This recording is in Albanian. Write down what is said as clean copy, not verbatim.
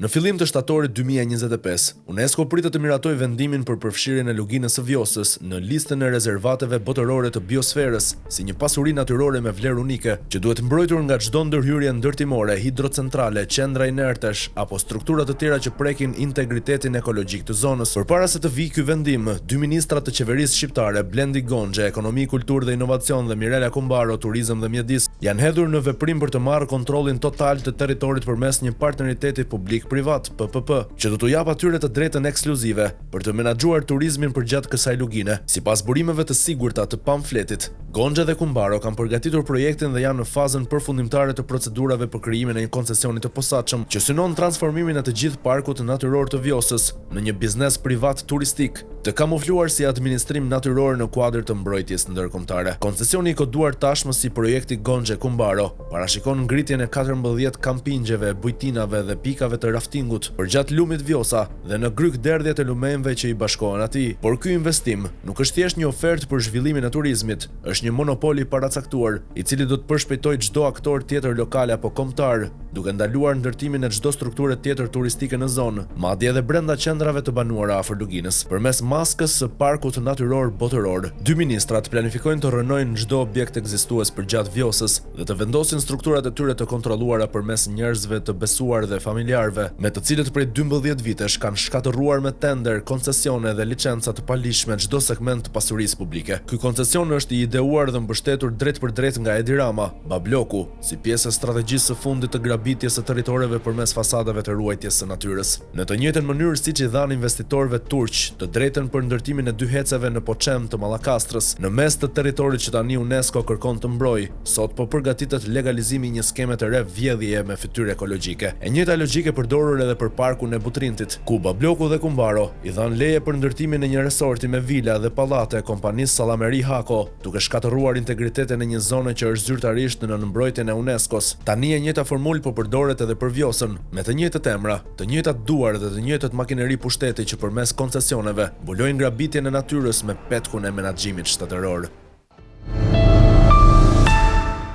Në fillim të shtatorit 2025, UNESCO pritet të miratojë vendimin për përfshirjen e luginës së Vjosës në listën e rezervateve botërore të biosferës, si një pasuri natyrore me vlerë unike, që duhet mbrojtur nga çdo ndërhyrje ndërtimore, hidrocentrale, qendra inertesh apo struktura të tjera që prekin integritetin ekologjik të zonës. Përpara se të vijë ky vendim, dy ministrat të qeverisë shqiptare, Blendi Goxha, Ekonomi, Kulturë dhe Inovacion dhe Mirela Kumbaro, Turizëm dhe Mjedis, janë hedhur në veprim për të marrë kontrollin total të territorit përmes një partneriteti publik-privat, PPP, që do t'u jap atyre të drejtën ekskluzive për të menaxhuar turizmin përgjatë kësaj lugine. Sipas burimeve të sigurta të pamfletit, Goxha dhe Kumbaro kanë përgatitur projektin dhe janë në fazën përfundimtare të procedurave për krijimin e një koncesioni të posaçëm që synon transformimin e të gjithë parkut natyror të Vjosës në një biznes privat turistik, të kamufluar si administrim natyror në kuadër të mbrojtjes ndërkombëtare. Koncesioni i koduar tashmë si projekti Goxha Kumbaro parashikon ngritjen e 14 kampingjeve, bujtinave dhe pikave të raftingut përgjatë lumit Vjosa dhe në gryk derdhjet e lumenjve që i bashkohen atij. Por ky investim nuk është thjesht një ofertë për zhvillimin e turizmit, është një monopol i paracaktuar, i cili do të përshpejtojë çdo aktor tjetër lokal apo kombëtar, duke ndaluar ndërtimin e çdo strukture tjetër turistike në zonë, madje edhe brenda qendrave të banuara afër luginës. Përmes maskës së parkut natyror botëror, dy ministrat planifikojnë të rënojnë çdo objekt ekzistues përgjatë Vjosës dhe të vendosin strukturat e tyre të kontrolluara përmes njerëzve të besuar dhe familjarëve, me të cilët prej 12 vitesh kanë shkatërruar me tender, koncesione dhe licenca të palishme çdo segment të pasurisë publike. Ky koncesion është i ideuar dhe mbështetur drejt për drejt nga Edi Rama, Babloku, si pjesë e strategjisë së fundit të grabitjes së territoreve përmes fasadave të ruajtjes së natyrës. Në të njëjtën mënyrë siç i dhanë investitorëve turq të drejtën për ndërtimin e dy heceve në Poçem të Mallakastrës, në mes të territorit që tani UNESCO kërkon të mbrojë, sot po përgatitet legalizimi i një skeme të re vjedhjeje me fytyrë ekologjike. E njëjta logjike përdorur edhe për parkun e Butrintit, ku Babloku dhe Kumbaro i dhanë leje për ndërtimin e një resorti me vila dhe pallate kompanisë Sallameri Hako, duke shkatërruar integritetin e një zone që është zyrtarisht në mbrojtjen e UNESCO-s. Tani e njëjta formulë po përdoret edhe për Vjosën, me të njëjtat emra, të njëjtat duar dhe të njëjtat makineri pushteti që përmes koncesioneve mbulojnë grabitjen e natyrës me petkun e menaxhimit shtetëror.